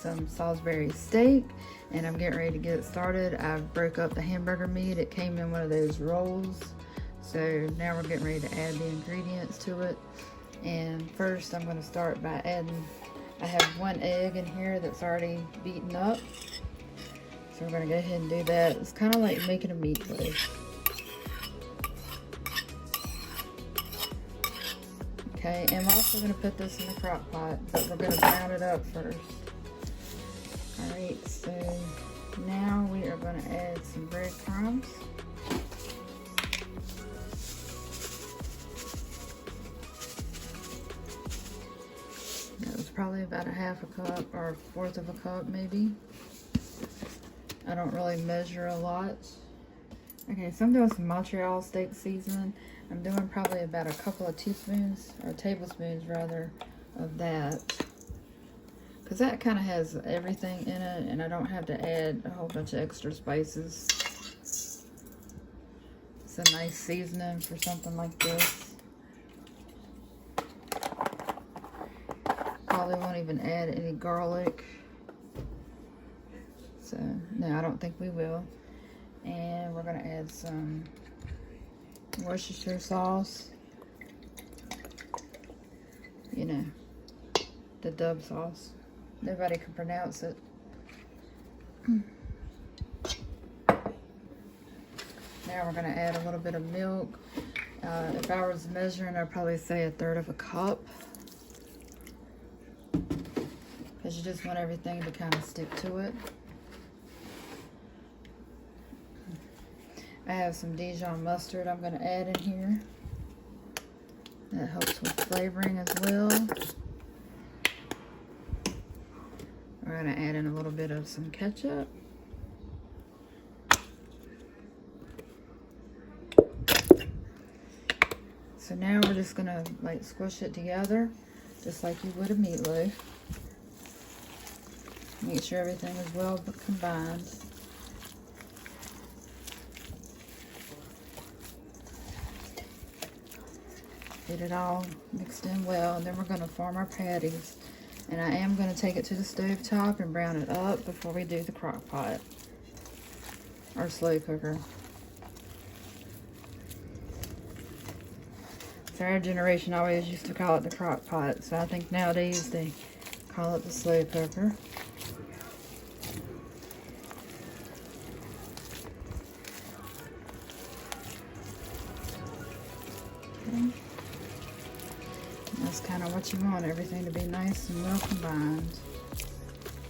some Salisbury steak, and I'm getting ready to get it started. I've broke up the hamburger meat. It came in one of those rolls. So now we're getting ready to add the ingredients to it. And first I'm going to start by adding, I have 1 egg in here that's already beaten up. So we're going to go ahead and do that. It's kind of like making a meatloaf. Okay, and we're also going to put this in the crock pot, but we're going to brown it up first. Alright, so now we are going to add some breadcrumbs. That was probably about a 1/2 cup or 1/4 of a cup maybe. I don't really measure a lot. Okay, so I'm doing some Montreal steak seasoning. I'm doing probably about a couple of teaspoons, or tablespoons rather, of that. Because that kind of has everything in it, and I don't have to add a whole bunch of extra spices. It's a nice seasoning for something like this. Probably won't even add any garlic. So, no, I don't think we will. And we're going to add some Worcestershire sauce. You know, the Dub sauce. Nobody can pronounce it. Now we're going to add a little bit of milk. If I was measuring, I'd probably say 1/3 of a cup. Because you just want everything to kind of stick to it. I have some Dijon mustard I'm going to add in here. That helps with flavoring as well. We're going to add in a little bit of some ketchup. So now we're just going to like squish it together, just like you would a meatloaf. Make sure everything is well combined. Get it all mixed in well, and then we're going to form our patties. And I am going to take it to the stove top and brown it up before we do the crock pot or slow cooker. So our generation always used to call it the crock pot, so I think nowadays they call it the slow cooker. Okay. That's kind of what you want, everything to be nice and well combined.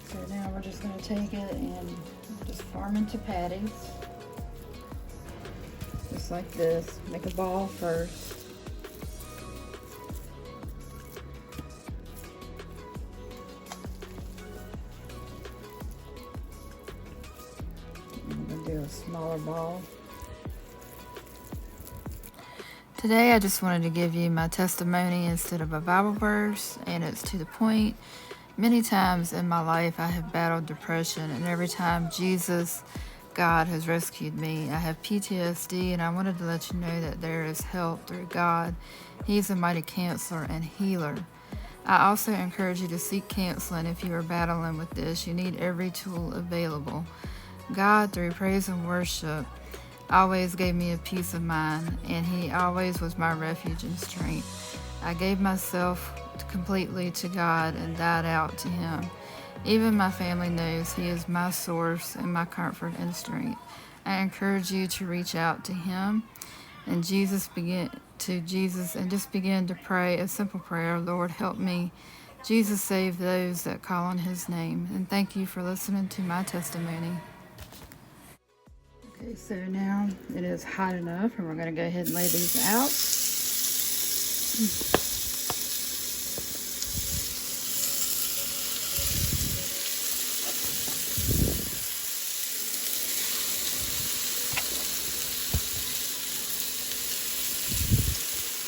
So now we're just going to take it and just form into patties. Just like this. Make a ball first. I'm going to do a smaller ball. Today I just wanted to give you my testimony instead of a Bible verse, and it's to the point. Many times in my life I have battled depression, and every time Jesus, God, has rescued me. I have PTSD, and I wanted to let you know that there is help through God. He's a mighty counselor and healer. I also encourage you to seek counseling if you are battling with this. You need every tool available. God, through praise and worship, always gave me a peace of mind, and He always was my refuge and strength. I gave myself completely to God and died out to Him. Even my family knows He is my source and my comfort and strength. I encourage you to reach out to Him and just begin to pray a simple prayer. Lord, help me. Jesus, save those that call on His name. And thank you for listening to my testimony. Okay, so now it is hot enough, and we're going to go ahead and lay these out.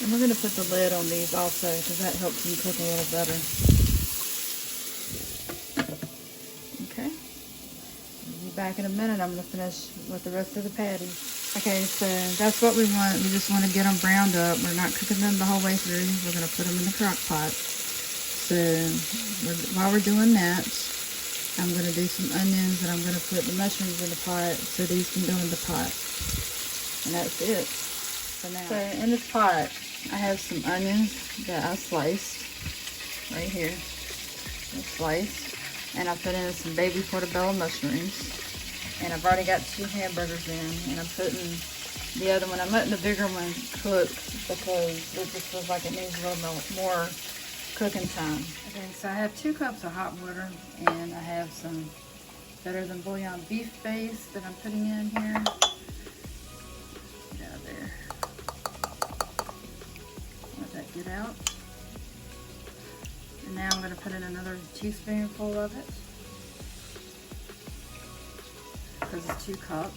And we're going to put the lid on these also, because that helps them cook a little better. Okay. I'll be back in a minute. I'm going to finish with the rest of the patties. Okay, so that's what we want. We just want to get them browned up. We're not cooking them the whole way through. We're going to put them in the crock pot. So while we're doing that, I'm going to do some onions, and I'm going to put the mushrooms in the pot so these can go in the pot. And that's it for now. So in this pot, I have some onions that I sliced right here. I sliced. And I put in some baby portobello mushrooms. And I've already got 2 hamburgers in. And I'm putting the other one. I'm letting the bigger one cook because it just feels like it needs a little more cooking time. Okay, so I have 2 cups of hot water, and I have some Better Than Bouillon beef base that I'm putting in here. Get out of there. Let that get out. And now I'm going to put in another teaspoonful of it, because it's 2 cups.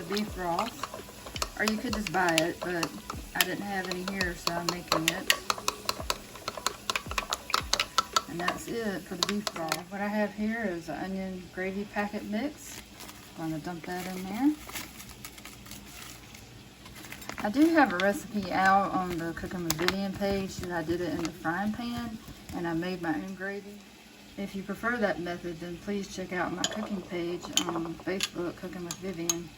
Beef broth, or you could just buy it, but I didn't have any here, so I'm making it. And that's it for the beef broth. What I have here is an onion gravy packet mix. I'm going to dump that in there. I do have a recipe out on the Cooking with Vivian page, and I did it in the frying pan, and I made my own gravy. If you prefer that method, then please check out my cooking page on Facebook, Cooking with Vivian.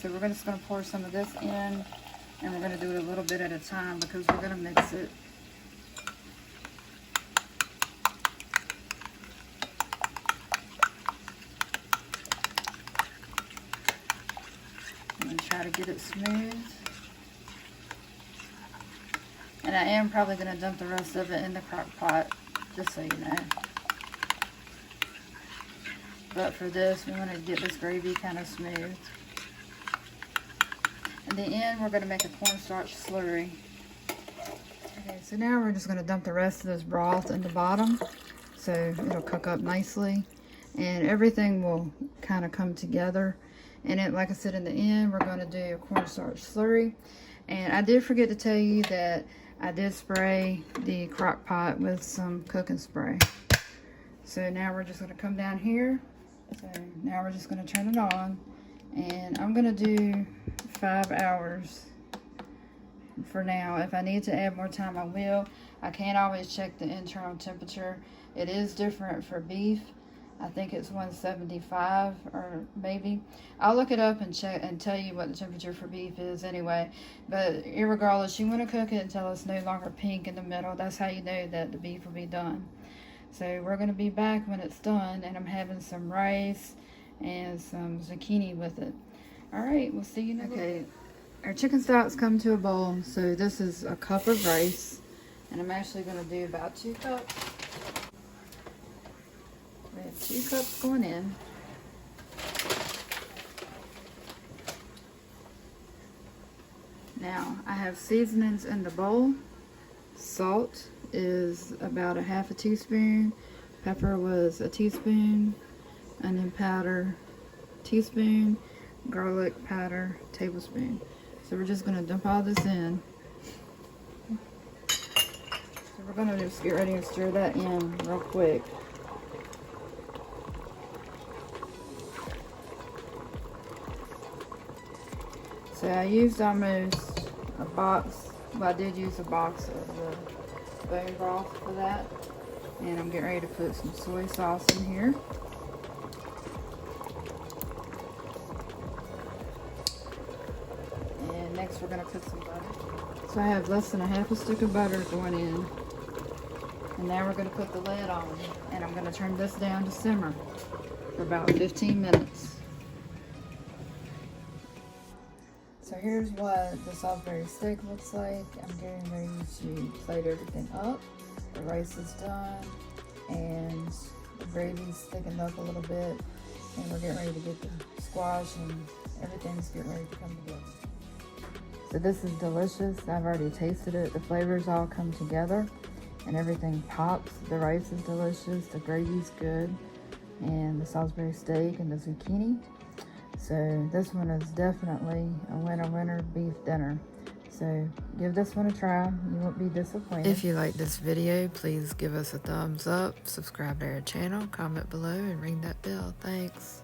So we're just going to pour some of this in, and we're going to do it a little bit at a time because we're going to mix it. I'm going to try to get it smooth. And I am probably going to dump the rest of it in the crock pot, just so you know. But for this, we want to get this gravy kind of smooth. In the end, we're going to make a cornstarch slurry. Okay, so now we're just going to dump the rest of this broth in the bottom so it'll cook up nicely and everything will kind of come together. And it, like I said, in the end, we're going to do a cornstarch slurry. And I did forget to tell you that I did spray the crock pot with some cooking spray. So now we're just going to come down here. So now we're just going to turn it on. And I'm going to do 5 hours for now. If I need to add more time, I will. I can't always check the internal temperature. It is different for beef. I think it's 175 or maybe. I'll look it up and check and tell you what the temperature for beef is anyway. But irregardless, you want to cook it until it's no longer pink in the middle. That's how you know that the beef will be done. So we're going to be back when it's done, and I'm having some rice and some zucchini with it. Alright, we'll see you next. Okay, our chicken stock's come to a boil, so this is a cup of rice, and I'm actually going to do about 2 cups. We have 2 cups going in. Now, I have seasonings in the bowl. Salt is about a half a teaspoon. Pepper was a teaspoon. Onion powder, teaspoon. Garlic powder, tablespoon. So we're just going to dump all this in. So we're going to just get ready and stir that in real quick. So I used almost a box, well, I did use a box of the bone broth for that. And I'm getting ready to put some soy sauce in here. And next we're going to cook some butter. So I have less than a half a stick of butter going in. And now we're going to put the lid on. And I'm going to turn this down to simmer for about 15 minutes. So here's what the Salisbury steak looks like. I'm getting ready to plate everything up. The rice is done, and the gravy's thickened up a little bit, and we're getting ready to get the squash, and everything's getting ready to come together. So this is delicious. I've already tasted it. The flavors all come together, and everything pops. The rice is delicious, the gravy's good, and the Salisbury steak and the zucchini. So this one is definitely a winner beef dinner. So So give this one a try. You won't be disappointed. If you like this video, please give us a thumbs up, subscribe to our channel, comment below, and ring that bell. Thanks.